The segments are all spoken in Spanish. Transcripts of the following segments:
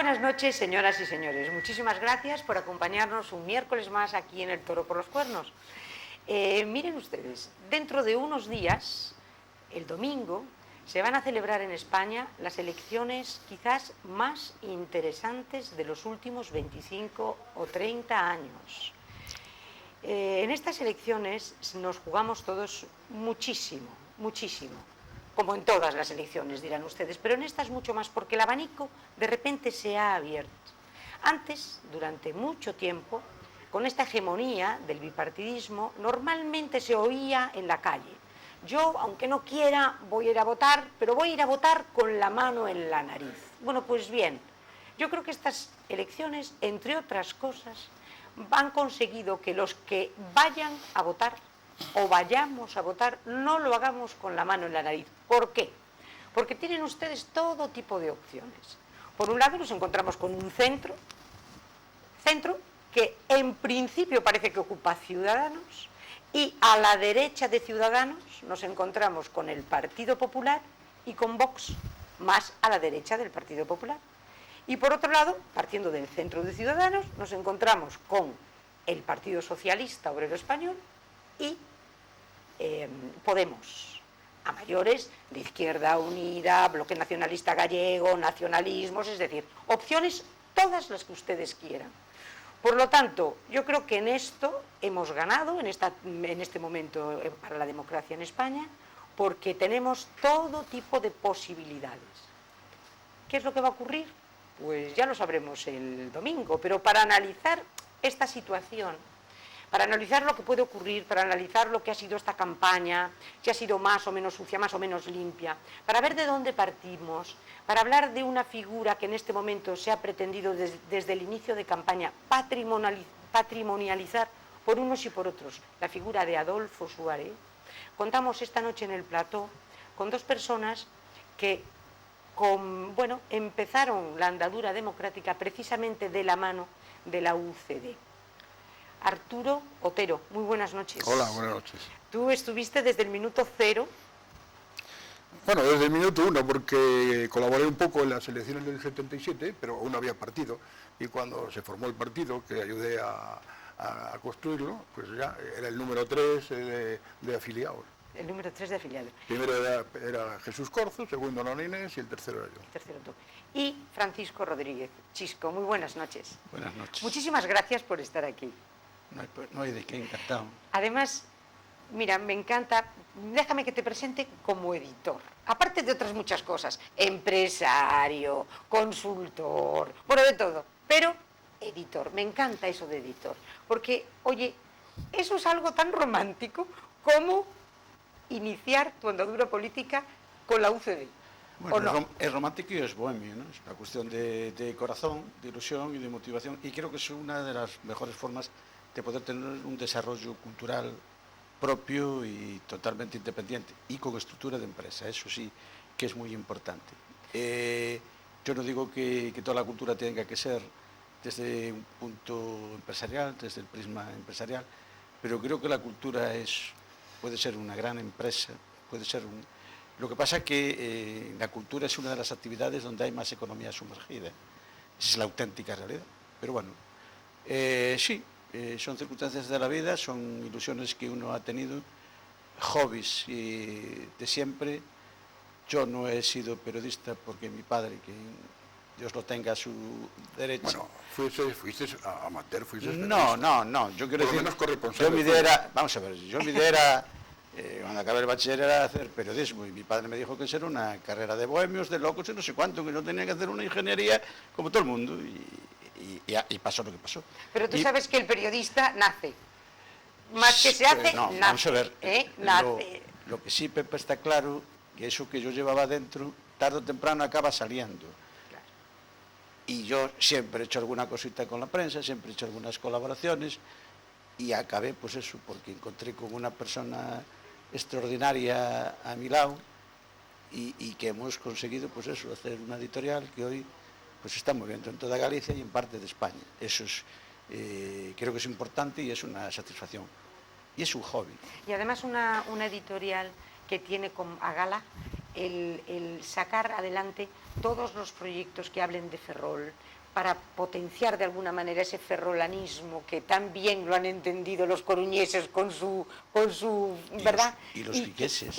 buenas noches, señoras y señores. Muchísimas gracias por acompañarnos un miércoles más aquí en El Toro por los Cuernos. Miren ustedes, dentro de unos días, el domingo, se van a celebrar en España las elecciones quizás más interesantes de los últimos 25 o 30 años. En estas elecciones nos jugamos todos muchísimo, muchísimo. Como en todas las elecciones, dirán ustedes, pero en estas mucho más, porque el abanico de repente se ha abierto. Antes, durante mucho tiempo, con esta hegemonía del bipartidismo, normalmente se oía en la calle: yo, aunque no quiera, voy a ir a votar, pero voy a ir a votar con la mano en la nariz. Bueno, pues bien, yo creo que estas elecciones, entre otras cosas, han conseguido que los que vayan a votar o vayamos a votar, no lo hagamos con la mano en la nariz. ¿Por qué? Porque tienen ustedes todo tipo de opciones. Por un lado nos encontramos con un centro que en principio parece que ocupa Ciudadanos, y a la derecha de Ciudadanos nos encontramos con el Partido Popular y con Vox, más a la derecha del Partido Popular. Y por otro lado, partiendo del centro de Ciudadanos, nos encontramos con el Partido Socialista Obrero Español y Podemos, a mayores de Izquierda Unida, Bloque Nacionalista Gallego, nacionalismos, es decir, opciones todas las que ustedes quieran. Por lo tanto, yo creo que en esto hemos ganado, en este momento para la democracia en España, porque tenemos todo tipo de posibilidades. ¿Qué es lo que va a ocurrir? Pues ya lo sabremos el domingo, pero para analizar esta situación, para analizar lo que puede ocurrir, para analizar lo que ha sido esta campaña, si ha sido más o menos sucia, más o menos limpia, para ver de dónde partimos, para hablar de una figura que en este momento se ha pretendido desde el inicio de campaña patrimonializar por unos y por otros, la figura de Adolfo Suárez. Contamos esta noche en el plató con dos personas que empezaron la andadura democrática precisamente de la mano de la UCD. Arturo Otero, muy buenas noches. Hola, buenas noches. Tú estuviste desde el minuto cero. Bueno, desde el minuto uno, porque colaboré un poco en las elecciones del 77, pero aún no había partido, y cuando se formó el partido, que ayudé a construirlo, pues ya era el número 3 de afiliados. El número 3 de afiliados. Primero era Jesús Corzo, segundo Nona Inés y el tercero era yo. El tercero tú. Y Francisco Rodríguez. Chisco, muy buenas noches. Buenas noches. Muchísimas gracias por estar aquí. No hay de qué, encantado. Además, mira, me encanta, déjame que te presente como editor, aparte de otras muchas cosas, empresario, consultor, bueno, de todo, pero editor, me encanta eso de editor, porque, oye, eso es algo tan romántico como iniciar tu andadura política con la UCD. Bueno, ¿o no? es romántico y es bohemio, ¿no? Es una cuestión de corazón, de ilusión y de motivación, y creo que es una de las mejores formas de poder tener un desarrollo cultural propio y totalmente independiente y con estructura de empresa, eso sí que es muy importante. Yo no digo que toda la cultura tenga que ser desde un punto empresarial, desde el prisma empresarial, pero creo que la cultura puede ser una gran empresa, puede ser Lo que pasa es que la cultura es una de las actividades donde hay más economía sumergida, esa es la auténtica realidad, pero bueno, sí. Son circunstancias de la vida, son ilusiones que uno ha tenido, hobbies de siempre. Yo no he sido periodista porque mi padre, que Dios lo tenga a su derecho. Bueno, fuiste amateur, fuiste No, yo quiero decir, yo mi idea era, vamos a ver, cuando acabé el bachiller era hacer periodismo y mi padre me dijo que eso era una carrera de bohemios, de locos y no sé cuánto, que yo tenía que hacer una ingeniería como todo el mundo y pasó lo que pasó. Pero tú sabes que el periodista nace. Más que se hace, no, nace. Vamos a ver, Nace. lo que sí, Pepe, está claro, que eso que yo llevaba dentro, tarde o temprano acaba saliendo. Claro. Y yo siempre he hecho alguna cosita con la prensa, siempre he hecho algunas colaboraciones, y acabé, pues eso, porque encontré con una persona extraordinaria a mi lado, y que hemos conseguido, pues eso, hacer una editorial que hoy pues está moviendo en toda Galicia y en parte de España. Eso es, creo que es importante y es una satisfacción. Y es un hobby. Y además una editorial que tiene a gala el sacar adelante todos los proyectos que hablen de Ferrol, para potenciar de alguna manera ese ferrolanismo que tan bien lo han entendido los coruñeses con su ¿verdad? Y los vigueses.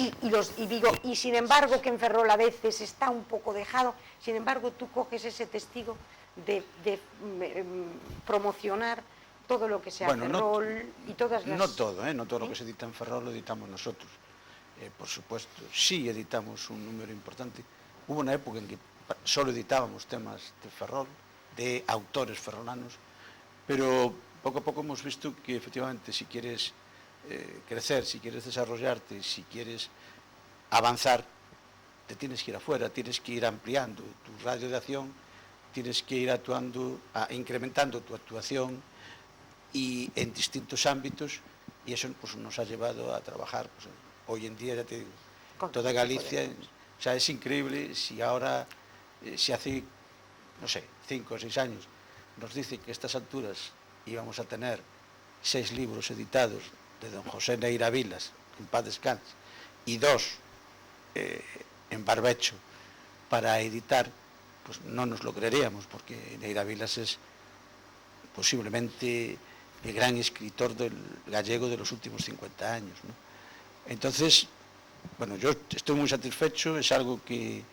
Y sin embargo que en Ferrol a veces está un poco dejado, sin embargo tú coges ese testigo de promocionar todo lo que sea Ferrol y todas las... No todo lo que se edita en Ferrol lo editamos nosotros, por supuesto, sí editamos un número importante. Hubo una época en que solo editábamos temas de Ferrol, de autores ferrolanos, pero poco a poco hemos visto que efectivamente si quieres crecer, si quieres desarrollarte, si quieres avanzar, te tienes que ir afuera, tienes que ir ampliando tu radio de acción, tienes que ir incrementando tu actuación y en distintos ámbitos, y eso pues, nos ha llevado a trabajar, pues, hoy en día, ya te digo, toda Galicia, o sea, es increíble si ahora, si hace, no sé, 5 o 6 años, nos dicen que a estas alturas íbamos a tener 6 libros editados de don José Neira Vilas, en paz descanse, y 2 en barbecho para editar, pues no nos lo creeríamos, porque Neira Vilas es posiblemente el gran escritor del gallego de los últimos 50 años, ¿no? Entonces, bueno, yo estoy muy satisfecho, es algo que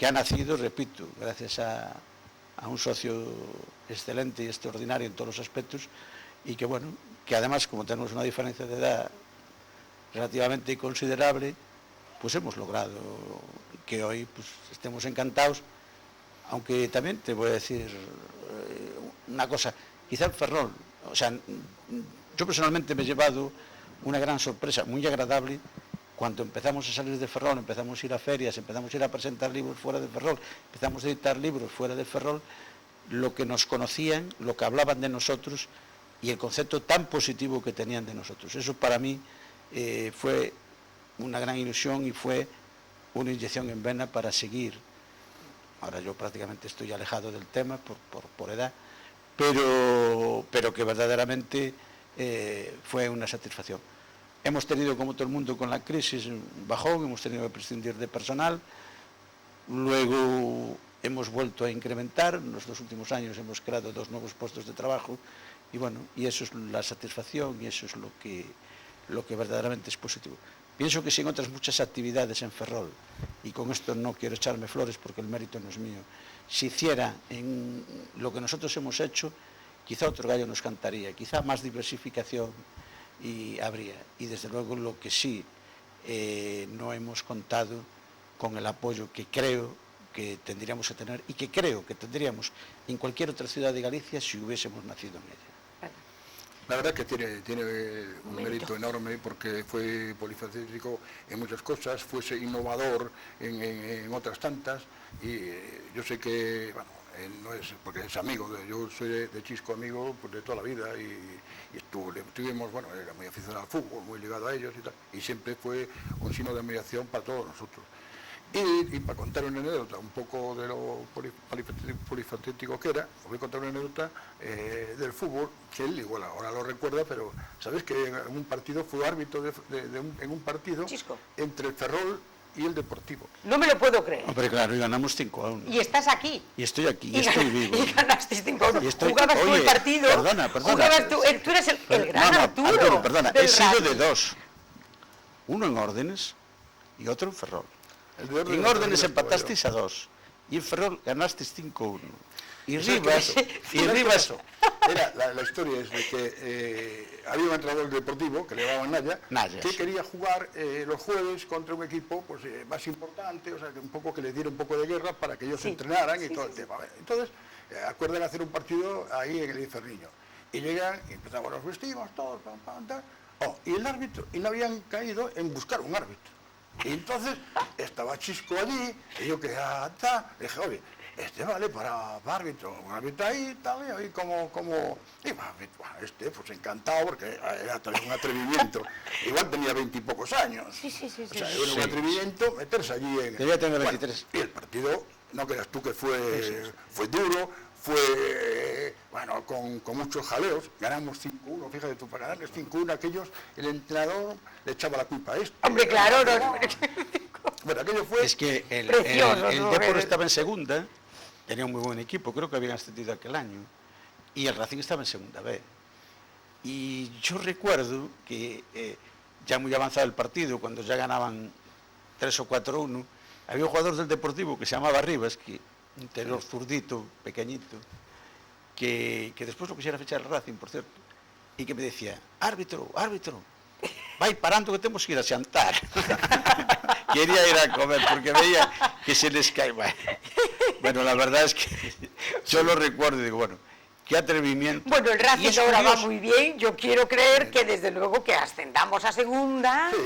ha nacido, repito, gracias a un socio excelente y extraordinario en todos los aspectos, y que bueno, que además como tenemos una diferencia de edad relativamente considerable, pues hemos logrado que hoy pues, estemos encantados, aunque también te voy a decir una cosa, quizá en Ferrol, o sea, yo personalmente me he llevado una gran sorpresa, muy agradable, cuando empezamos a salir de Ferrol, empezamos a ir a ferias, empezamos a ir a presentar libros fuera de Ferrol, empezamos a editar libros fuera de Ferrol, lo que nos conocían, lo que hablaban de nosotros y el concepto tan positivo que tenían de nosotros. Eso para mí fue una gran ilusión y fue una inyección en vena para seguir. Ahora yo prácticamente estoy alejado del tema por edad, pero que verdaderamente fue una satisfacción. Hemos tenido, como todo el mundo, con la crisis un bajón, hemos tenido que prescindir de personal, luego hemos vuelto a incrementar, en los 2 últimos años hemos creado 2 nuevos puestos de trabajo, y bueno, y eso es la satisfacción y eso es lo que verdaderamente es positivo. Pienso que sin otras muchas actividades en Ferrol, y con esto no quiero echarme flores porque el mérito no es mío, si hiciera en lo que nosotros hemos hecho, quizá otro gallo nos cantaría, quizá más diversificación y habría. Y desde luego lo que sí no hemos contado con el apoyo que creo que tendríamos que tener y que creo que tendríamos en cualquier otra ciudad de Galicia si hubiésemos nacido en ella. La verdad que tiene un mérito enorme porque fue polifacético en muchas cosas, fuese innovador en otras tantas, y yo sé que, bueno, él no es, porque es amigo, yo soy de Chisco amigo pues, de toda la vida, y estuvimos, bueno, era muy aficionado al fútbol, muy ligado a ellos y tal, y siempre fue un signo de admiración para todos nosotros. Y para contar una anécdota, un poco de lo polifacético que era, os voy a contar una anécdota del fútbol, que él igual ahora lo recuerda, pero ¿sabes que en un partido fue árbitro en un partido Chisco. entre el Ferrol y el Deportivo? No me lo puedo creer. Hombre, claro, y ganamos 5-1. Y estás aquí. Y estoy aquí, y estoy vivo. Y ganaste 5-1. Y Jugabas tú el partido. Perdona. Jugabas tú eres el gran Arturo. Perdona, he sido de 2. Uno en Órdenes y otro en Ferrol. En Órdenes empatasteis a 2 y en Ferrol ganasteis 5-1. Y Rivas... La historia es de que había un entrenador deportivo que le llamaban Naya, que quería jugar los jueves contra un equipo pues, más importante, o sea, que un poco que le diera un poco de guerra para que ellos entrenaran y todo el tema. Entonces, acuerdan hacer un partido ahí en el Inferniño. Y llegan y empezamos, nos vestimos todos, tal. Y el árbitro, y no habían caído en buscar un árbitro. Y entonces estaba Chisco allí, y yo que le dije, oye, vale para árbitro, un árbitro ahí, tal, y como, y pues encantado, porque era también un atrevimiento, igual tenía 20 y pocos años, o sea, era un atrevimiento meterse allí en... Debía tener 23. Y el partido, no creas tú que fue duro, fue, bueno, con muchos jaleos, ganamos 5-1, fíjate tú, para ganarles 5-1 aquellos, el entrenador le echaba la culpa a esto. Hombre, claro, no. Bueno, aquello fue... Es que el Precioso, Depor estaba en segunda tenía un muy buen equipo, creo que habían ascendido aquel año, y el Racing estaba en segunda B. Y yo recuerdo que ya muy avanzado el partido, cuando ya ganaban 3 o 4-1, había un jugador del Deportivo que se llamaba Rivas, que un interior zurdito, pequeñito, que después lo quisiera fichar el Racing, por cierto, y que me decía, árbitro, vai parando que temos que ir a xantar. Quería ir a comer porque veía que se les cae. Bueno, la verdad es que yo lo recuerdo y digo, bueno, qué atrevimiento. Bueno, el Racing ahora va muy bien. Yo quiero creer que desde luego que ascendamos a segunda. Sí,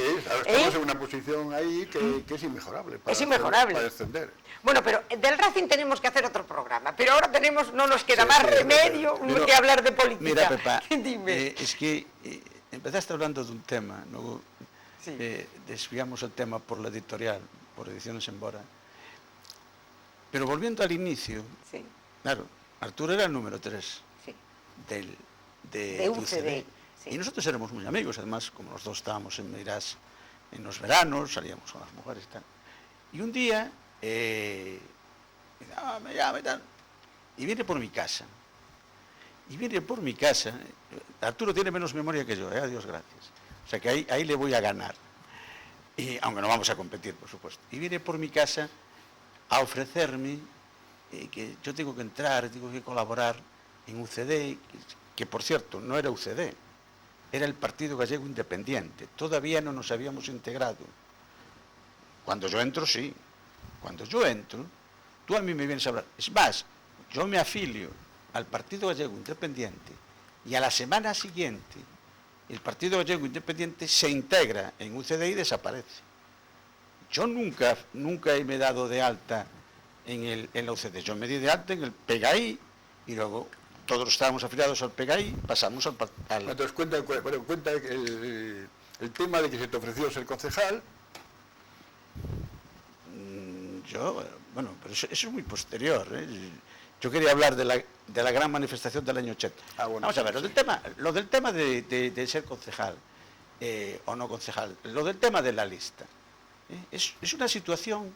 estamos en una posición ahí que es inmejorable. Es inmejorable. Para descender. Bueno, pero del Racing tenemos que hacer otro programa. Pero ahora no nos queda más remedio que hablar de política. Mira, Pepa, dime. Es que empezaste hablando de un tema, luego desviamos el tema por la editorial, por Ediciones Embora. Pero volviendo al inicio, claro, Arturo era el número 3 de UCD. Sí. Y nosotros éramos muy amigos, además, como los dos estábamos en Meirás en los veranos, salíamos con las mujeres y tal. Y un día, me llama y tal, y viene por mi casa. Arturo tiene menos memoria que yo, a Dios gracias. O sea que ahí le voy a ganar. Y, aunque no vamos a competir, por supuesto. Y viene por mi casa a ofrecerme que yo tengo que entrar, tengo que colaborar en UCD, que por cierto no era UCD, era el Partido Gallego Independiente. Todavía no nos habíamos integrado. Cuando yo entro, sí. Cuando yo entro, tú a mí me vienes a hablar. Es más, yo me afilio al Partido Gallego Independiente y a la semana siguiente el Partido Gallego Independiente se integra en UCD y desaparece. Yo nunca me he dado de alta en la UCD. Yo me di de alta en el PGI y luego todos estábamos afiliados al PGI, pasamos al... Entonces cuenta el tema de que se te ofreció ser concejal. Bueno, pero eso es muy posterior, ¿eh? Yo quería hablar de la gran manifestación del año 80. Bueno, vamos a ver, lo del tema de ser concejal o no concejal, lo del tema de la lista. Es una situación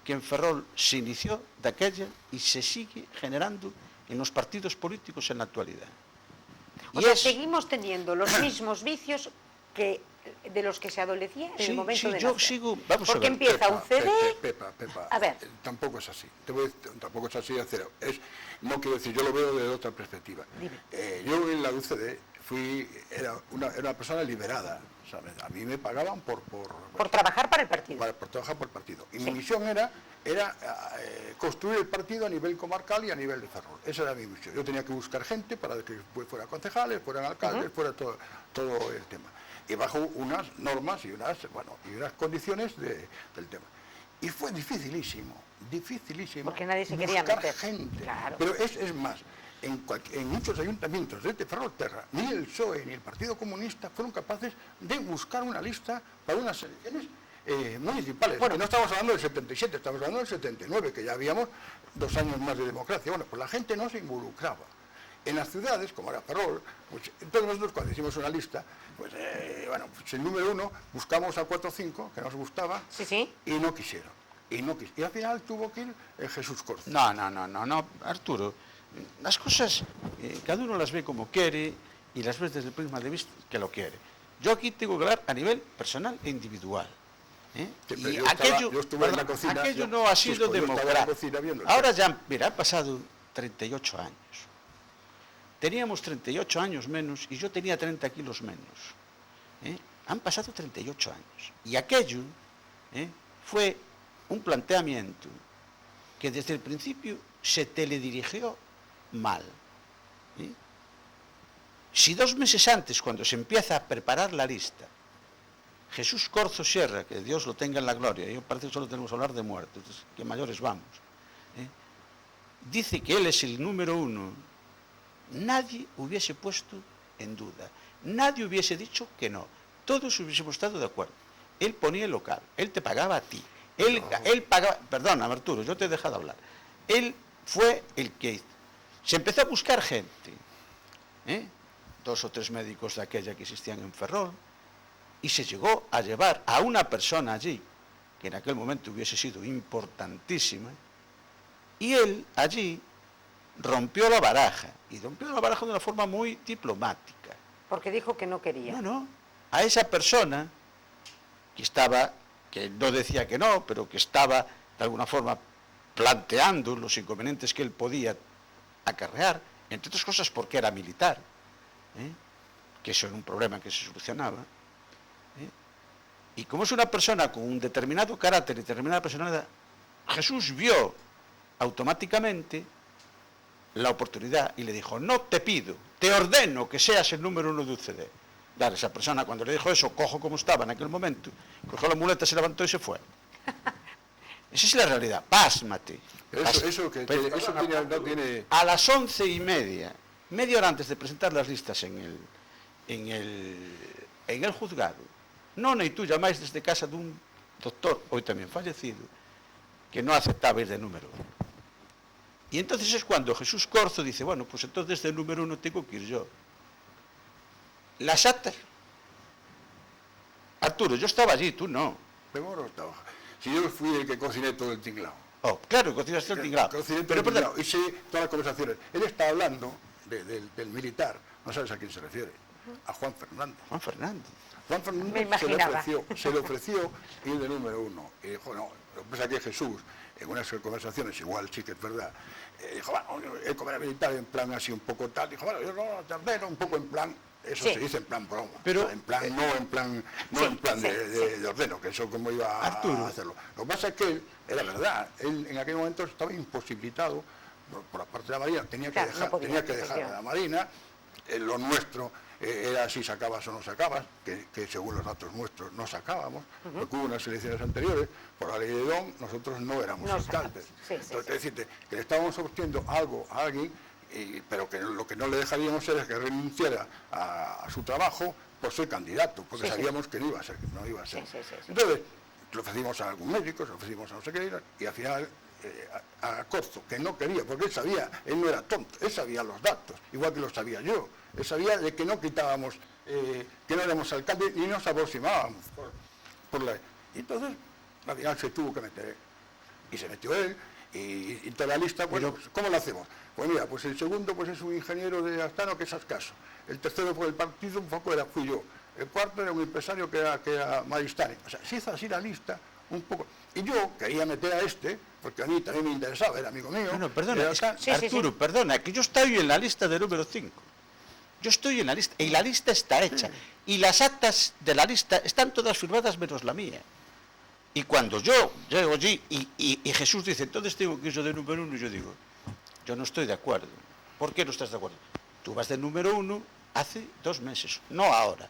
que en Ferrol se inició de aquella y se sigue generando en los partidos políticos en la actualidad. O sea, seguimos teniendo los mismos vicios de los que se adolecía en el momento de yo nacer. Sigo, vamos porque a ver. empieza UCD... Pepa, a ver. Tampoco es así. Tampoco es así de cero. No quiero decir, yo lo veo desde otra perspectiva. Yo en la UCD era una persona liberada, ¿sabes? A mí me pagaban por trabajar para el partido. Por trabajar por el partido. Y mi misión era construir el partido a nivel comarcal y a nivel de Ferrol. Esa era mi misión. Yo tenía que buscar gente para que fueran concejales, fueran alcaldes, fuera todo el tema. Y bajo unas normas y unas condiciones del tema. Y fue dificilísimo. Porque nadie se quería meter. Gente. Claro. Pero es más, en muchos ayuntamientos de Ferrolterra, ni el PSOE ni el Partido Comunista fueron capaces de buscar una lista para unas elecciones municipales. Bueno, no estamos hablando del 77, estamos hablando del 79, que ya habíamos 2 años más de democracia. Bueno, pues la gente no se involucraba. En las ciudades, como era Ferrol, pues entonces nosotros cuando hicimos una lista, pues el número 1 buscamos a 4 o 5 que nos gustaba y no quisieron. Y al final tuvo que ir Jesús Corzo. No, Arturo, las cosas cada uno las ve como quiere y las ves desde el prisma de vista que lo quiere. Yo aquí tengo que hablar a nivel personal e individual. Y yo estuve en la cocina. Aquello no ha sido democrático. Ahora ya, mira, han pasado 38 años. Teníamos 38 años menos y yo tenía 30 kilos menos. Han pasado 38 años. Y aquello fue un planteamiento que desde el principio se teledirigió mal. Si 2 meses antes, cuando se empieza a preparar la lista, Jesús Corzo Sierra, que Dios lo tenga en la gloria, yo parece que solo tenemos que hablar de muertos, que mayores vamos, dice que él es el número 1, nadie hubiese puesto en duda, nadie hubiese dicho que no, todos hubiésemos estado de acuerdo. Él ponía el local, él te pagaba a ti, él pagaba, perdona Arturo, yo te he dejado hablar, él fue el que se empezó a buscar gente, 2 o 3 médicos de aquella que existían en Ferrol, y se llegó a llevar a una persona allí, que en aquel momento hubiese sido importantísima, Y él allí rompió la baraja, y rompió la baraja de una forma muy diplomática. Porque dijo que no quería. No, a esa persona que no decía que no, pero que estaba de alguna forma planteando los inconvenientes que él podía acarrear, entre otras cosas porque era militar, que eso era un problema que se solucionaba. Y como es una persona con un determinado carácter y determinada personalidad, Jesús vio automáticamente la oportunidad y le dijo: no te pido, te ordeno que seas el número 1 de UCD. Claro, esa persona cuando le dijo eso, cojo como estaba en aquel momento, cogió la muleta, se levantó y se fue. Esa es la realidad, pásmate. Eso no tiene... A las 11:30, media hora antes de presentar las listas en el juzgado, Nona y tú llamáis desde casa dun doctor, hoy también fallecido, que no aceptaba ir de número 1. Y entonces es cuando Jesús Corzo dice: bueno, pues entonces de número 1 tengo que ir yo. Las actas. Arturo, yo estaba allí, tú no. Pero no estaba. Si yo fui el que cociné todo el tinglao. Oh, claro, cocinaste el tinglao. Pero hice todas las conversaciones. Él está hablando del militar, no sabes a quién se refiere, a Juan Fernández. Juan Fernández. Juan Fernández se le ofreció ir de número 1. Y dijo: no, lo que pasa es que Jesús, en unas conversaciones, igual sí que es verdad, dijo: bueno, él como era militar en plan así un poco tal, dijo: bueno, yo no, tardero, un poco en plan, eso sí. Se dice en plan broma, pero, o sea, en plan, no en plan de ordeno, que eso como iba a hacerlo. Lo que pasa es que él, era verdad, él en aquel momento estaba imposibilitado por la parte de la Marina, tenía que dejar a la Marina, lo nuestro era si sacabas o no sacabas, que según los datos nuestros no sacábamos, porque hubo unas elecciones anteriores, por la ley de Don, nosotros no éramos alcaldes. Entonces, decirte que le estábamos ofreciendo algo a alguien, pero que lo que no le dejaríamos era que renunciara a su trabajo por ser candidato, porque sabíamos que no iba a ser. Entonces, le ofrecimos a algún médico, le ofrecimos a no sé qué, y al final a Corzo, que no quería, porque él sabía, él no era tonto, él sabía los datos, igual que lo sabía yo. Él sabía de que no quitábamos, que no éramos alcaldes ni nos aproximábamos por la... Y entonces, al final se tuvo que meter él. Y se metió él, y toda la lista, bueno, pues, ¿cómo lo hacemos? Pues mira, pues el segundo pues es un ingeniero de Astano que es Ascaso. El tercero fue el partido, un poco fui yo. El cuarto era un empresario que era Maristani. O sea, se hizo así la lista, un poco. Y yo quería meter a este, porque a mí también me interesaba, era amigo mío. No, perdona, Arturo, perdona, que yo estoy en la lista de número 5. Yo estoy en la lista, y la lista está hecha. Y las actas de la lista están todas firmadas menos la mía. Y cuando yo llego allí y Jesús dice: entonces tengo que ir yo de número 1, y yo digo: yo no estoy de acuerdo. ¿Por qué no estás de acuerdo? Tú vas de número 1 hace 2 meses, no ahora.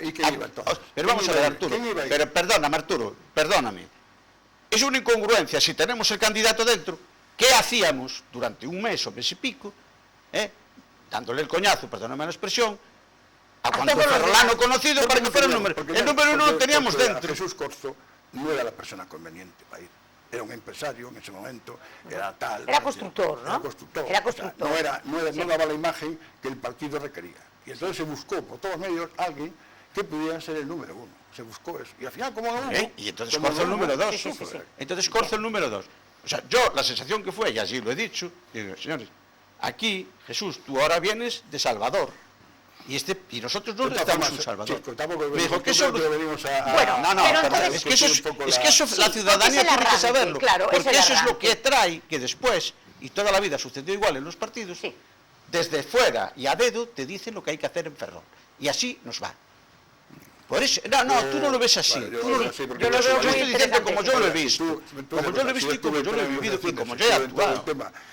¿Y qué iba entonces? Pero vamos a ver, Arturo, pero perdóname, Arturo, perdóname. Es una incongruencia si tenemos el candidato dentro. ¿Qué hacíamos durante un mes o mes y pico? Dándole el coñazo, perdóname la expresión, a cuanto Ferrolano conocido para que fuera el número 1 lo teníamos dentro. Jesús Corzo no era la persona conveniente para ir. Era un empresario en ese momento, era tal... Era constructor, ¿no? Era constructor. O sea, no daba la imagen que el partido requería. Y entonces se buscó por todos medios alguien que pudiera ser el número 1. Se buscó eso. Y al final, como no... Y entonces Corzo el número 2. Entonces Corzo el número 2. O sea, yo, la sensación que fue, y así lo he dicho, digo: señores, aquí, Jesús, tú ahora vienes de Salvador. Y nosotros no le estamos un Salvador. Me dijo que eso... Bueno, es que eso la ciudadanía tiene que saberlo. Claro, porque eso es lo que trae que después, y toda la vida sucedió igual en los partidos, desde fuera y a dedo te dicen lo que hay que hacer en Ferrol. Y así nos va. Por eso, tú no lo ves así. Yo estoy diciendo como yo lo he visto. Como yo lo he visto y como yo lo he vivido y como yo he actuado.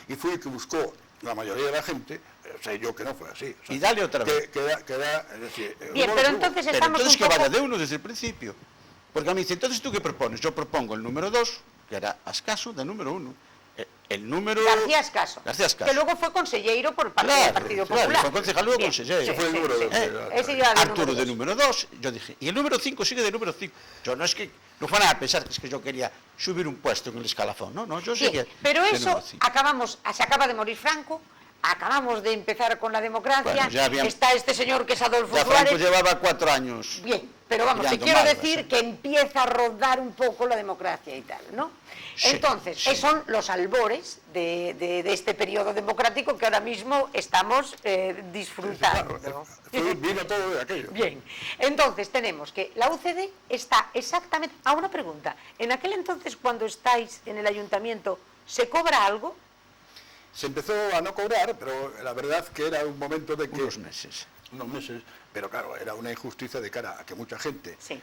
Y fue el que buscó la mayoría de la gente, sé yo que no fue así. Y dale otra vez. Bien, pero entonces estamos entonces que vaya de uno desde el principio. Porque a mí dice: entonces, ¿tú qué propones? Yo propongo el número 2, que era Ascaso, de número 1. El número... García Ascaso. Que luego fue consejero por parte del Partido Popular. Claro, fue concejal luego consejero. Ese fue el número 2. Arturo de número 2, yo dije. Y el número 5 sigue de número 5. Yo no es que... No fueran a pensar que es que yo quería subir un puesto en el escalafón. No, yo seguía. Pero eso, se acaba de morir Franco, acabamos de empezar con la democracia, Bueno, ya habían- está este señor que es Adolfo Ya Franco Suárez. llevaba 4 años. Bien, pero vamos, te pillando quiero malvas, decir que empieza a rodar un poco la democracia y tal, ¿no? Sí, Entonces, sí. son los albores de este periodo democrático que ahora mismo estamos disfrutando. Vino todo de aquello. Bien, entonces tenemos que la UCD está exactamente... A una pregunta, en aquel entonces cuando estáis en el ayuntamiento, ¿se cobra algo? Se empezó a no cobrar, pero la verdad que era un momento de que... Unos meses. Unos meses, pero claro, era una injusticia de cara a que mucha gente Sí.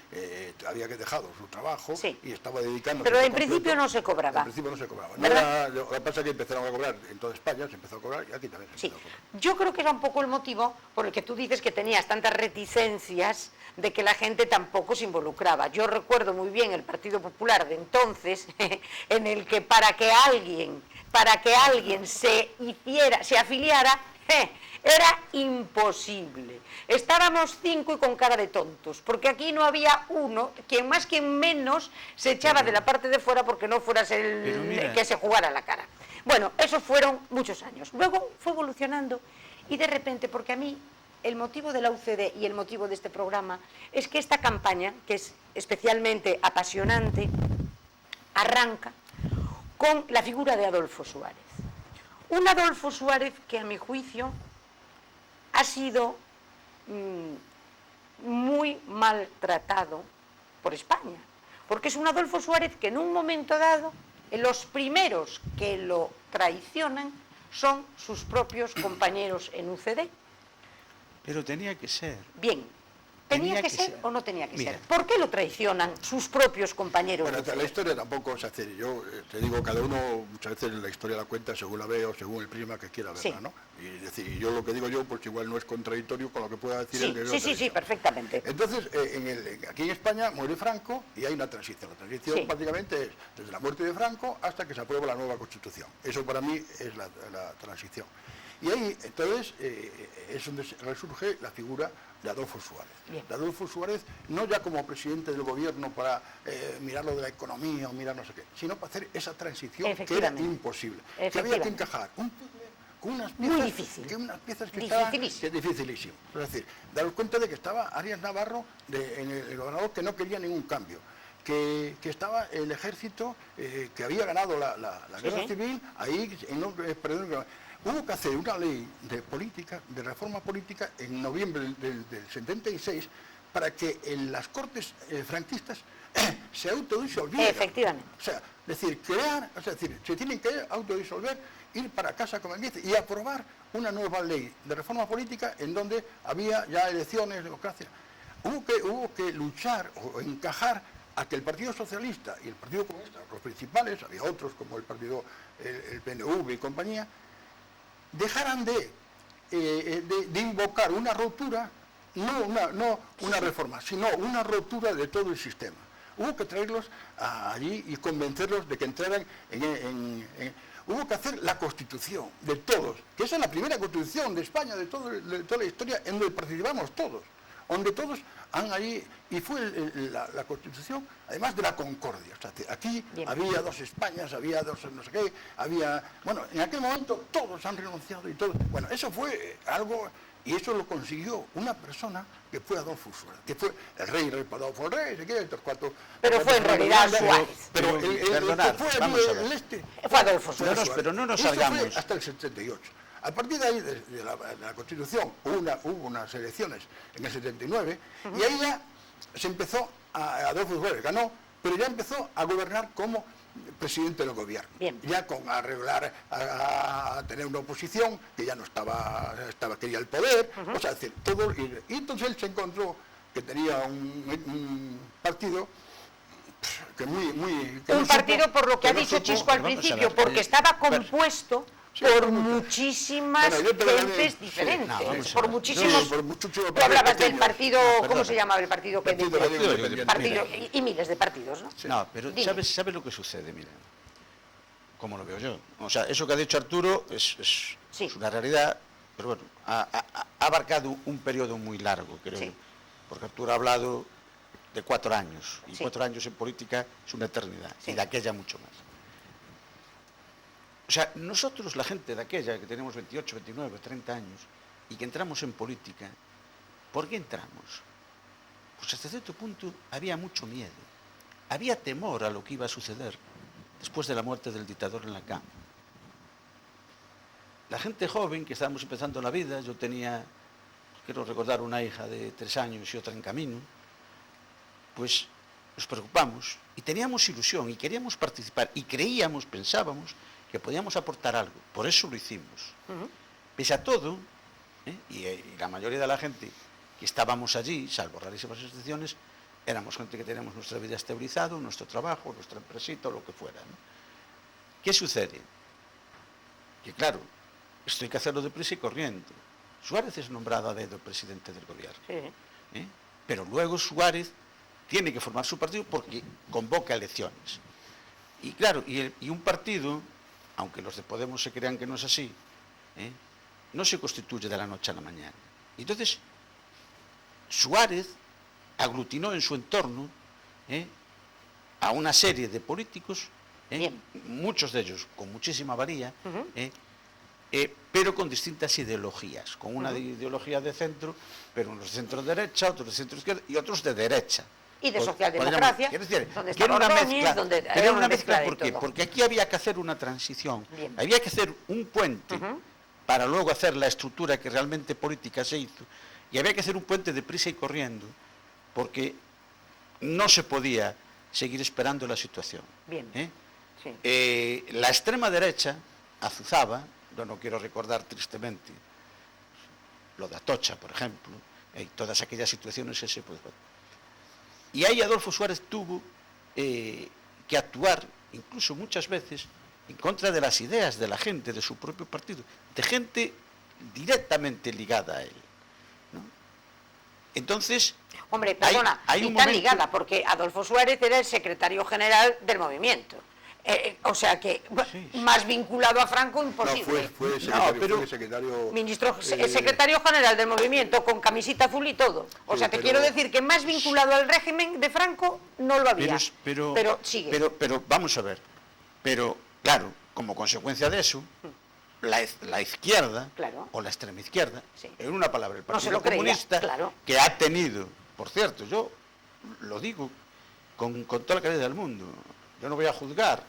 había dejado su trabajo Sí. y estaba dedicándose... Pero por en principio completo. no se cobraba. En principio no se cobraba. No ¿Verdad? era- lo que pasa es que empezaron a cobrar en toda España, se empezó a cobrar y aquí también se Sí, empezó a cobrar. yo creo que era un poco el motivo por el que tú dices que tenías tantas reticencias de que la gente tampoco se involucraba. Yo recuerdo muy bien el Partido Popular de entonces, en el que para que alguien se afiliara, era imposible. Estábamos 5 y con cara de tontos, porque aquí no había uno, quien más quien menos se echaba de la parte de fuera porque no fueras Pero mira. el que se jugara la cara. Bueno, eso fueron muchos años. Luego fue evolucionando y de repente, porque a mí el motivo de la UCD y el motivo de este programa es que esta campaña, que es especialmente apasionante, arranca con la figura de Adolfo Suárez. Un Adolfo Suárez que a mi juicio ha sido muy maltratado por España, porque es un Adolfo Suárez que en un momento dado, los primeros que lo traicionan son sus propios compañeros en UCD. Pero tenía que ser. Bien, ¿tenía Tenía que que ser ser. o no tenía que Mira. ser? ¿Por qué lo traicionan sus propios compañeros Bueno, de la UCD? historia tampoco es hacer, yo te digo, cada uno muchas veces la historia la cuenta según la ve o según el prisma que quiera verla, Sí. ¿no? Y decir, yo lo que digo yo, pues igual no es contradictorio con lo que pueda decir Sí, el de sí, otra sí, visión. perfectamente. Entonces, aquí en España muere Franco y hay una transición. La transición Sí. prácticamente es desde la muerte de Franco hasta que se aprueba la nueva Constitución. Eso para mí es la transición. Y ahí, entonces, es donde resurge la figura de Adolfo Suárez. Bien. De Adolfo Suárez, no ya como presidente del gobierno para mirar lo de la economía o mirar no sé qué, sino para hacer esa transición que era Efectivamente. imposible. Que había que Efectivamente. encajar un puzzle con unas Muy piezas, difícil. que unas piezas que estaban... Dificilísimo. que es dificilísimo. Es decir, daros cuenta de que estaba Arias Navarro, en el gobernador, que no quería ningún cambio. Que estaba el ejército que había ganado la guerra sí. civil, ahí, hubo que hacer una ley de política, de reforma política, en noviembre del 76, para que en las cortes franquistas se autodisolvieran. Efectivamente. O sea, decir, se tienen que autodisolver, ir para casa como empiece y aprobar una nueva ley de reforma política en donde había ya elecciones, democracia. Hubo que luchar o encajar a que el Partido Socialista y el Partido Comunista, los principales, había otros como el Partido, el PNV y compañía, dejaran de invocar una rotura, no una reforma, sino una rotura de todo el sistema. Hubo que traerlos allí y convencerlos de que entraran hubo que hacer la Constitución de todos, que esa es la primera Constitución de España, de toda la historia, en donde participamos todos, donde todos han ahí, y fue la Constitución, además de la concordia. O sea, aquí Bien. había dos Españas, había dos no sé qué, bueno, en aquel momento todos han renunciado y todo. Bueno, eso fue algo, y eso lo consiguió una persona que fue Adolfo Suárez, que fue el rey Adolfo el Rey, se quiere, estos cuatro. Pero fue en realidad Suárez. Pero Perdonad, el que fue vamos a ver. el este. Fue Adolfo fue Suárez. Pero no nos Esto fue salgamos. hasta el 78. A partir de ahí, de la Constitución, hubo unas elecciones en el 79, y ahí ya se empezó, Adolfo Suárez ganó, pero ya empezó a gobernar como presidente del gobierno. Bien. Ya con arreglar, a tener una oposición, que ya no quería el poder, o sea, es decir, todo, y entonces él se encontró que tenía un partido que muy... que Un no partido, supo- por lo que ha no dicho supo- Chisco al vamos a principio, ver, porque estaba compuesto por vamos a ver. muchísimas Bueno, yo te lo diré, gentes sí, diferentes, no, vamos a por ver. muchísimos... Sí, por muchísimos Tú hablabas del pequeños. partido, ¿cómo Perdona. se llamaba el partido que Partido decía? Independiente. Partido, Mira. y miles de partidos, ¿no? No, pero Dime. ¿sabes lo que sucede? Mira, como lo veo yo. O sea, eso que ha dicho Arturo es Sí. una realidad, pero bueno, ha abarcado un periodo muy largo, creo. Sí. Porque Arturo ha hablado de 4 años, y Sí. 4 años en política es una eternidad, Sí. y de aquella mucho más. O sea, nosotros, la gente de aquella que tenemos 28, 29, 30 años y que entramos en política, ¿por qué entramos? Pues hasta cierto punto había mucho miedo, había temor a lo que iba a suceder después de la muerte del dictador en la cama. La gente joven que estábamos empezando la vida, yo tenía, quiero recordar, una hija de 3 años y otra en camino, pues nos preocupamos y teníamos ilusión y queríamos participar y creíamos, pensábamos que podíamos aportar algo. Por eso lo hicimos. Pese a todo, y la mayoría de la gente que estábamos allí, salvo rarísimas excepciones, éramos gente que teníamos nuestra vida estabilizada, nuestro trabajo, nuestra empresita, lo que fuera, ¿no? ¿Qué sucede? Que claro, esto hay que hacerlo deprisa y corriendo. Suárez es nombrado a dedo presidente del gobierno. Sí. Pero luego Suárez tiene que formar su partido porque convoca elecciones. Y claro, y un partido, aunque los de Podemos se crean que no es así, no se constituye de la noche a la mañana. Entonces, Suárez aglutinó en su entorno a una serie de políticos, muchos de ellos con muchísima valía, pero con distintas ideologías, con una ideología de centro, pero unos de centro derecha, otros de centro izquierda y otros de derecha. Y de socialdemocracia, donde era una mezcla, era una mezcla. ¿Por qué? Porque aquí había que hacer una transición, había que hacer un puente para luego hacer la estructura que realmente política se hizo, y había que hacer un puente deprisa y corriendo, porque no se podía seguir esperando la situación. La extrema derecha azuzaba, yo no quiero recordar tristemente lo de Atocha, por ejemplo, y todas aquellas situaciones que se pueden. Y ahí Adolfo Suárez tuvo que actuar, incluso muchas veces, en contra de las ideas de la gente, de su propio partido, de gente directamente ligada a él, ¿no? Entonces, hombre, perdona, hay y tan ligada, porque Adolfo Suárez era el secretario general del movimiento. O sea que más vinculado a Franco imposible. No, fue secretario, secretario general del movimiento con camisita azul y todo. O sea, quiero decir que más vinculado al régimen de Franco no lo había. Pero sigue. Pero vamos a ver. Pero claro, como consecuencia de eso, la izquierda, o la extrema izquierda, en una palabra, el Partido Comunista, que ha tenido, por cierto, yo lo digo con toda la claridad del mundo, yo no voy a juzgar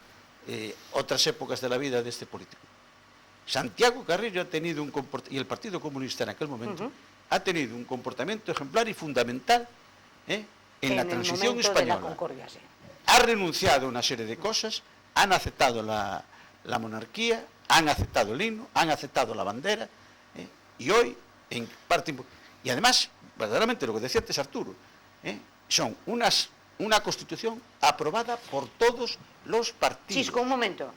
otras épocas de la vida de este político. Santiago Carrillo ha tenido un comportamiento, y el Partido Comunista en aquel momento, ha tenido un comportamiento ejemplar y fundamental en la transición española. Concordia, ha renunciado a una serie de cosas, han aceptado la monarquía, han aceptado el himno, han aceptado la bandera, y hoy, en parte, y además, verdaderamente lo que decía antes Arturo, son una constitución aprobada por todos los partidos. Chisco, un momento.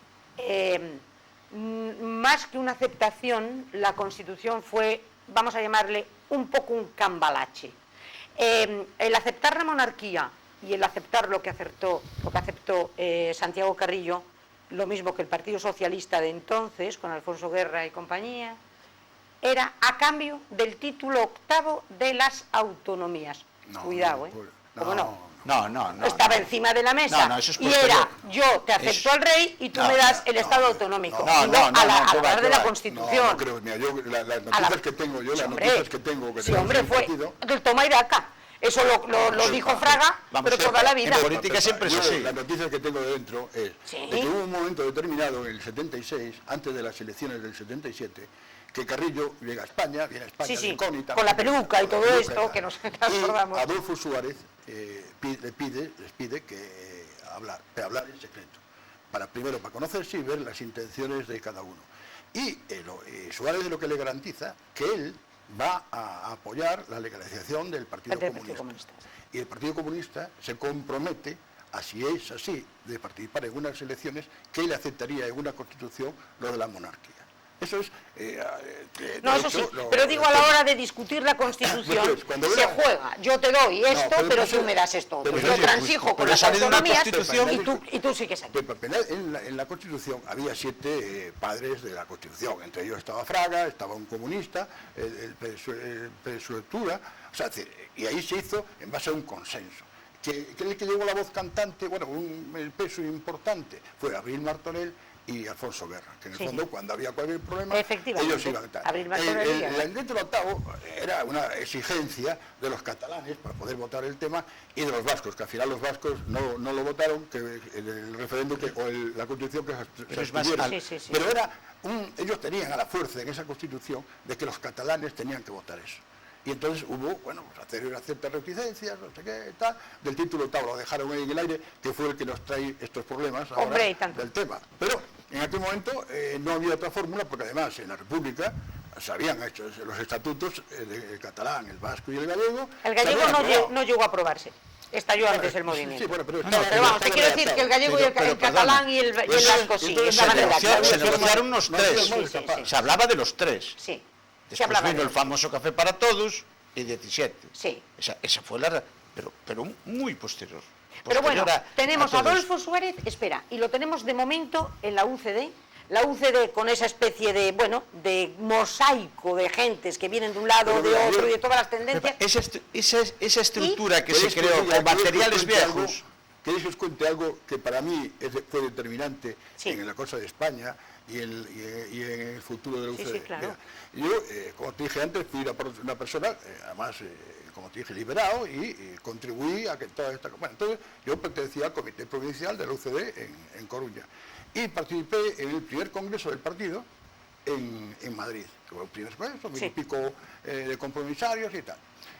Más que una aceptación, la constitución fue, vamos a llamarle, un poco un cambalache. El aceptar la monarquía y el aceptar lo que aceptó Santiago Carrillo, lo mismo que el Partido Socialista de entonces, con Alfonso Guerra y compañía, era a cambio del título 8º de las autonomías. Cuidado, No. Estaba encima de la mesa y era, yo te acepto al rey y tú me das el Estado autonómico. A la hora de la Constitución. No creo, mira, yo las noticias que tengo, sí, hombre, fue el toma y daca. Eso lo dijo Fraga, pero toda la vida. En política siempre es así. Las noticias que tengo de dentro es de que hubo un momento determinado en el 76, antes de las elecciones del 77, que Carrillo viene a España sí, incógnita, con la peluca y todo esto, que nos acordamos. Adolfo Suárez les pide que hablar en secreto, primero para conocerse y ver las intenciones de cada uno. Y Suárez lo que le garantiza que él va a apoyar la legalización del Partido Comunista. Y el Partido Comunista se compromete, si es así, de participar en unas elecciones, que él aceptaría en una constitución lo de la monarquía. Eso es... eso sí, pero digo, a la hora de discutir la Constitución, se juega, yo te doy esto, pero tú me das esto. Yo transijo con las autonomías y tú sigues aquí. En la Constitución había 7 padres de la Constitución, entre ellos estaba Fraga, estaba un comunista, el PSUE, o sea, y ahí se hizo en base a un consenso. Que llevó la voz cantante, el peso importante fue Abril Martorell, y Alfonso Guerra, que en el Sí. fondo, cuando había cualquier problema, Efectivamente. ellos iban a estar. Abril Martorell y Guerra. El indulto del octavo era una exigencia de los catalanes para poder votar el tema y de los vascos, que al final los vascos no lo votaron, que el referéndum la constitución que se es más, abstuvieron. Sí. Pero ellos tenían a la fuerza en esa constitución de que los catalanes tenían que votar eso. Y entonces hubo, pues hacer ciertas reticencias, no sé qué, tal, del título octavo, lo dejaron ahí en el aire, que fue el que nos trae estos problemas ahora Hombre, y tanto. del tema. Pero en aquel momento no había otra fórmula, porque además en la República se habían hecho los estatutos, el catalán, el vasco y el gallego. El gallego se habían aprobado. no llegó a aprobarse. Estalló antes el movimiento. Sí, bueno, pero Pero vamos, te quiero decir que el gallego y el catalán y el vasco sí, estaban redactados. Se negociaron los tres. Sí. Se hablaba de los tres. Sí. Se Después hablaba vino de el famoso Café para Todos y 17. Sí. Esa fue la... Pero muy posterior. Pero bueno, Posterior tenemos a todo Adolfo Suárez, espera, y lo tenemos de momento en la UCD. La UCD con esa especie de, de mosaico de gentes que vienen de un lado, de otro y de todas las tendencias. Esa estructura que se ¿Queréis creó que con materiales os cuente algo? viejos... ¿Queréis que os cuente algo que para mí fue determinante Sí. en la cosa de España y en el futuro de la UCD? Sí, claro. Mira, yo, como te dije antes, fui una persona, además, como te dije, liberado y contribuí a que toda esta... Bueno, entonces yo pertenecía al Comité Provincial de la UCD en Coruña y participé en el primer congreso del partido en Madrid. Fue el primer congreso, mil y pico de compromisarios y tal.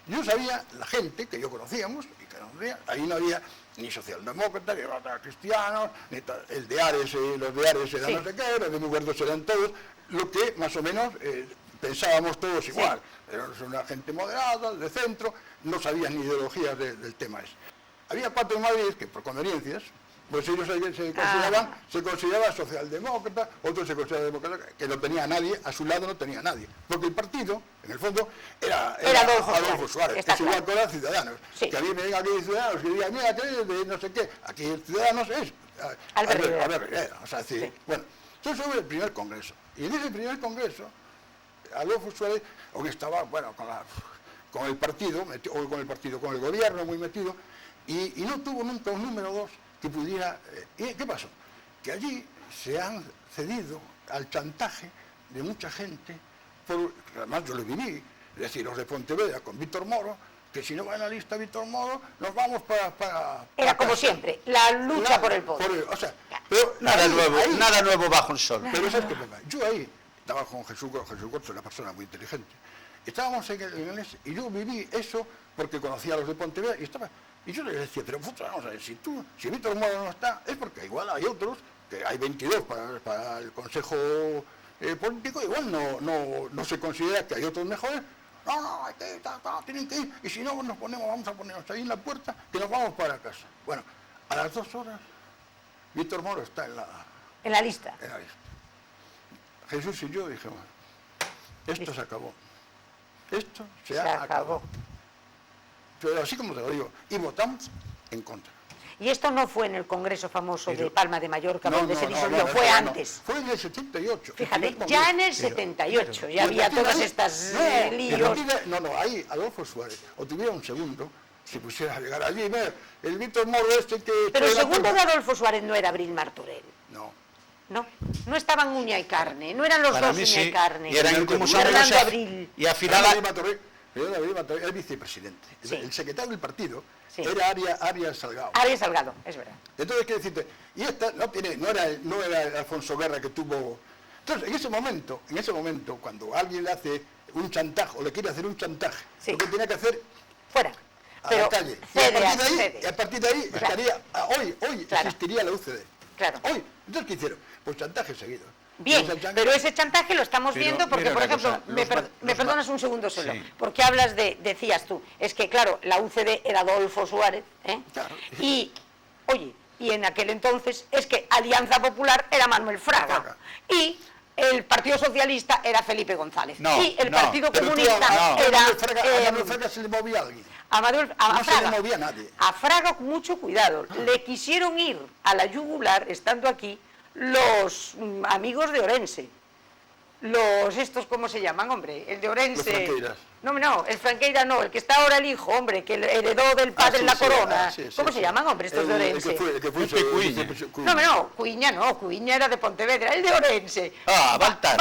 Yo sabía, la gente que yo conocíamos, y que no conocía, ahí no había ni socialdemócratas, ni cristianos, ni el de Ares, los de Ares eran no sé qué, los de Muguerdos eran todos, lo que más o menos pensábamos todos igual. Eran una gente moderada, de centro, no sabían ni ideologías del tema ese. Había 4 en Madrid que por conveniencias, pues ellos se consideraban socialdemócratas, otros se consideraban demócratas, que no tenía nadie, a su lado no tenía nadie. Porque el partido, en el fondo, era Adolfo Suárez, es igual que los Ciudadanos. Sí. Que a mí me digan aquí Ciudadanos, que digan, mira, que es de no sé qué, aquí el Ciudadanos es Albert Rivera. O sea, sí. Bueno, entonces hubo el primer congreso. Y en ese primer congreso, Adolfo Suárez, aunque estaba, con el partido, con el gobierno muy metido, y no tuvo nunca un número 2 que pudiera... ¿Y qué pasó? Que allí se han cedido al chantaje de mucha gente, además yo lo viví, es decir, los de Pontevedra con Víctor Moro, que si no va en la lista Víctor Moro, nos vamos para Era como casa. siempre, la lucha por el poder. Pero Nada nuevo bajo el sol. Pero ¿sabes qué pasa? Yo ahí estaba con Jesús Corcho, una persona muy inteligente. Estábamos en el y yo viví eso porque conocía a los de Pontevedra y yo les decía, pero vamos a ver, si Víctor Moro no está, es porque igual hay otros, que hay 22 para el Consejo Político, igual no se considera que hay otros mejores. No, tienen que ir, y si no vamos a ponernos ahí en la puerta, que nos vamos para casa. Bueno, a las 2 horas, Víctor Moro está en la lista. Jesús y yo dijimos, esto se acabó. Esto se ha acabado. Pero así como te lo digo, y votamos en contra. Y esto no fue en el congreso famoso de Palma de Mallorca, donde se disolvió, fue no, antes. Fue en el 78. Fíjate, ya en el 78 ya había todas estas líos. Ahí Adolfo Suárez, o tuviera un segundo, si pusiera a llegar allí, el Víctor Moro que... Pero el segundo de Adolfo Suárez no era Abril Martorell. No estaban uña y carne, no eran los dos uña y carne. Y eran como Fernando Abril. Y al final... Era el vicepresidente. Sí. El secretario del partido sí. Era Arias Salgado. Arias Salgado, es verdad. Entonces, ¿qué decirte? Y esta no era el Alfonso Guerra que tuvo... Entonces, en ese momento, cuando alguien le hace un chantaje, o le quiere hacer un chantaje, sí. lo que tiene que hacer... Fuera. A la calle. Y a partir de ahí, estaría... Hoy claro. Existiría la UCD. Claro. Hoy. Entonces, ¿qué hicieron? Pues chantaje seguido. Bien, pero ese chantaje lo estamos viendo porque, por ejemplo, me perdonas un segundo solo, sí. Porque hablas decías tú, es que claro, la UCD era Adolfo Suárez, claro. Y en aquel entonces es que Alianza Popular era Manuel Fraga, y el Partido Socialista era Felipe González, y el Partido Comunista era... ¿A Manuel Fraga se le movía alguien? Se le movía nadie. A Fraga, con mucho cuidado, le quisieron ir a la yugular, estando aquí, los amigos de Orense. estos, ¿cómo se llaman, hombre? El de Orense. Los Franqueiras. No, el Franqueira no, el que está ahora el hijo, hombre, que heredó del padre la corona. ¿Cómo se llaman, hombre, estos de Orense? No, Cuiña era de Pontevedra, el de Orense. Baltar.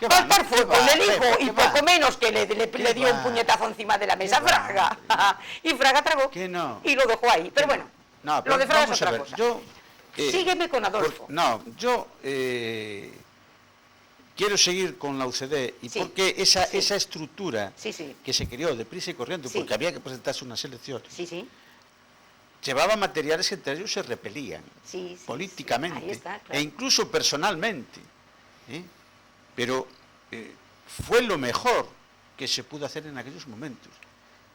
Baltar fue con el hijo y poco menos que le dio un puñetazo encima de la mesa, Fraga. Y Fraga tragó y lo dejó ahí. Pero bueno, lo de Fraga es otra cosa. Sígueme con Adolfo. Yo quiero seguir con la UCD y porque esa estructura que se creó deprisa y corriendo, porque había que presentarse unas elecciones, llevaba materiales que entre ellos se repelían políticamente ahí está, claro. e incluso personalmente, pero fue lo mejor que se pudo hacer en aquellos momentos.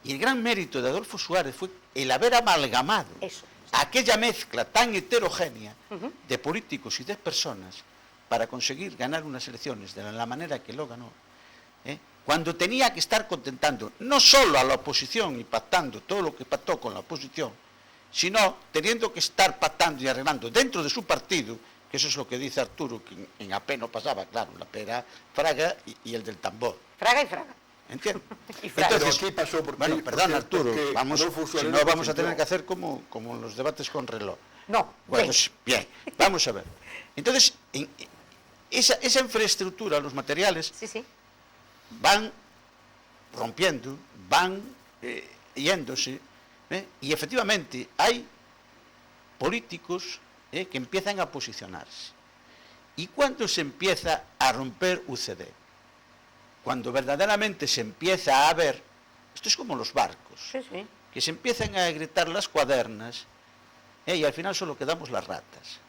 Y el gran mérito de Adolfo Suárez fue el haber amalgamado aquella mezcla tan heterogénea de políticos y de personas para conseguir ganar unas elecciones de la manera que lo ganó, cuando tenía que estar contentando no solo a la oposición y pactando todo lo que pactó con la oposición, sino teniendo que estar pactando y arreglando dentro de su partido, que eso es lo que dice Arturo, que en AP no pasaba, claro, la pera Fraga y el del tambor. Fraga y Fraga. ¿Entiendes? Entonces, aquí pasó bueno, perdón, Arturo, si no vamos a tener que hacer como los debates con reloj. No. Bueno, bien, vamos a ver. Entonces, esa infraestructura, los materiales, van rompiendo, van yéndose, y efectivamente hay políticos que empiezan a posicionarse. ¿Y cuándo se empieza a romper UCD? Cuando verdaderamente se empieza a ver, esto es como los barcos, que se empiezan a gritar las cuadernas y al final solo quedamos las ratas.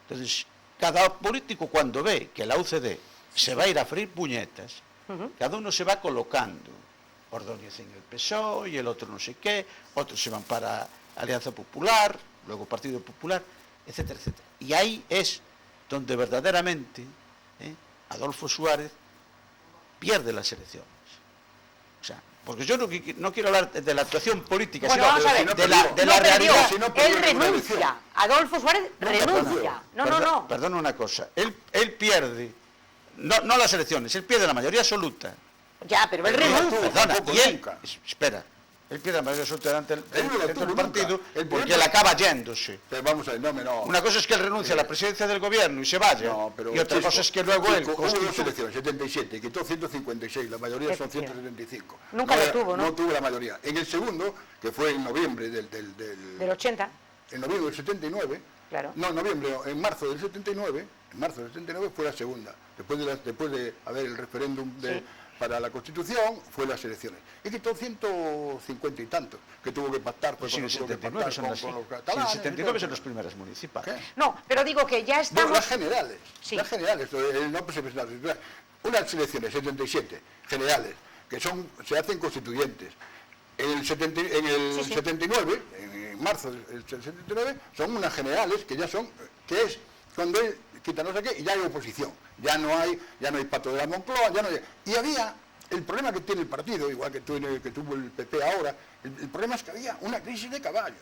Entonces, cada político cuando ve que la UCD se va a ir a freír puñetas, cada uno se va colocando. Ordóñez en el PSOE y el otro no sé qué, otros se van para Alianza Popular, luego Partido Popular, etcétera, etcétera. Y ahí es donde verdaderamente Adolfo Suárez pierde las elecciones. O sea, porque yo no quiero hablar de la actuación política, bueno, sino de la realidad. Él renuncia. Adolfo Suárez renuncia. Perdona una cosa. Él pierde, no las elecciones, él pierde la mayoría absoluta. Ya, pero él renuncia. Perdona, y él, espera, él pierde la mayoría absoluta delante del partido porque él acaba yéndose. Pero vamos a ver, no. Una cosa es que él renuncia a la presidencia del gobierno y se vaya, y otra cosa es que luego él hubo dos elecciones, 77, quitó 156, la mayoría son 175. Nunca lo tuvo, ¿no? No tuvo la mayoría. En el segundo, que fue en noviembre del 80. En noviembre del 79, claro. No, en marzo del 79 fue la segunda, después de haber el referéndum para la Constitución, fue las elecciones. Y quitó 150 y tantos, que tuvo que pactar con los catalanes. En el 79 son las primeras municipales. ¿Qué? No, pero digo que ya estamos... No, las generales, unas elecciones, 77, generales, que se hacen constituyentes. En el 79, en marzo del 79, son unas generales que es cuando él quita no sé qué y ya hay oposición. Ya no hay pato de la Moncloa, y había el problema que tiene el partido, igual que tuvo el PP ahora, el problema es que había una crisis de caballo.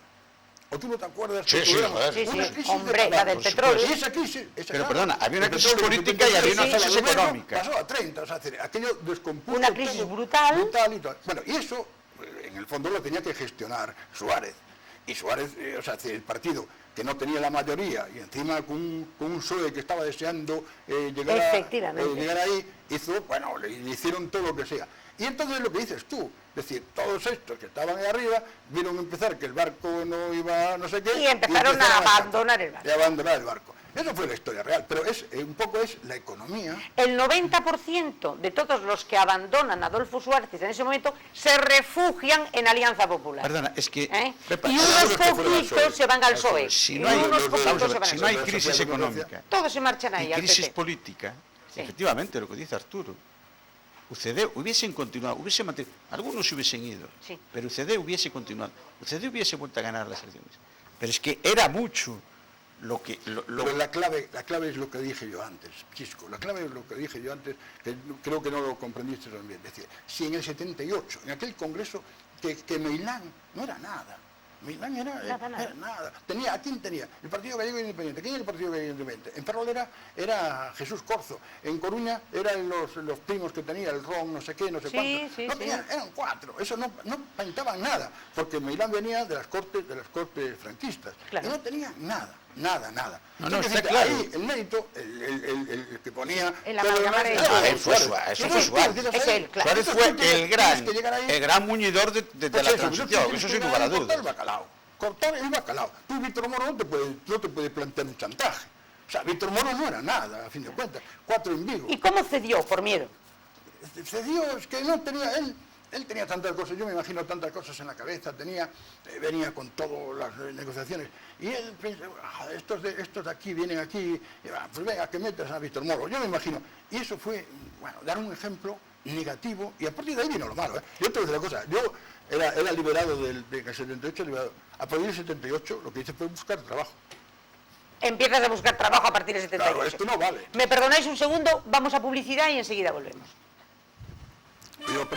¿O tú no te acuerdas? Sí, hombre, la del petróleo. Y esa crisis... Pero perdona, había una crisis política y había una crisis económica. Pasó a 30, o sea, aquello descompuso... Una crisis brutal. Y todo. Bueno, y eso, en el fondo, lo tenía que gestionar Suárez. Y Suárez, el partido que no tenía la mayoría, y encima con un PSOE que estaba deseando llegar ahí, le hicieron todo lo que sea. Y entonces lo que dices tú, es decir, todos estos que estaban ahí arriba, vieron empezar que el barco no iba no sé qué... Y empezaron a abandonar el barco. Y a abandonar el barco. Eso fue la historia real, pero un poco es la economía. El 90% de todos los que abandonan a Adolfo Suárez en ese momento se refugian en Alianza Popular. Perdona, es que... Y unos poquitos se van al PSOE. Si no hay crisis económica, todos se marchan ahí. Y crisis política, efectivamente, lo que dice Arturo, UCD hubiesen continuado, hubiese mantenido, algunos hubiesen ido, pero UCD hubiese continuado, UCD hubiese vuelto a ganar las elecciones. Pero es que era mucho... Pero la clave es lo que dije yo antes, Chisco, la clave es lo que dije yo antes, que creo que no lo comprendiste también. Es decir, si en el 78, en aquel congreso, que Meilán no era nada, Milán era Nada. era nada. ¿A quién tenía? El Partido Gallego Independiente. ¿Quién era el Partido Gallego Independiente? En Ferrol era Jesús Corzo. En Coruña eran los primos que tenía, el Ron, no sé qué, no sé cuánto. Sí, No tenían, eran 4. Eso no pintaban nada, porque Milán venía de las cortes franquistas. Claro. Y no tenía nada. No, está claro. Ahí el mérito, el que ponía... El todo lo amalgamar demás, de- era Eso fue Suárez. Es él, claro. Suárez fue el gran muñidor de Pues la eso, transición, eso sin lugar a dudas. Cortar el bacalao. Tú, Víctor Moro, no te puede plantear un chantaje. O sea, Víctor Moro no era nada, a fin de cuentas. 4 en Vigo. ¿Y cómo cedió? Por miedo. Cedió, es que no tenía... Él tenía tantas cosas, yo me imagino tantas cosas en la cabeza, venía con todas las negociaciones, y él pensó, estos de aquí vienen aquí, pues venga, que metas a Víctor Moro, yo me imagino. Y eso fue, bueno, dar un ejemplo negativo, y a partir de ahí vino lo malo. Yo te voy a decir una cosa, yo era liberado en el 78, liberado. A partir del 78 lo que hice fue buscar trabajo. Empiezas a buscar trabajo a partir del 78. Claro, esto no vale. ¿Me perdonáis un segundo? Vamos a publicidad y enseguida volvemos. Yo,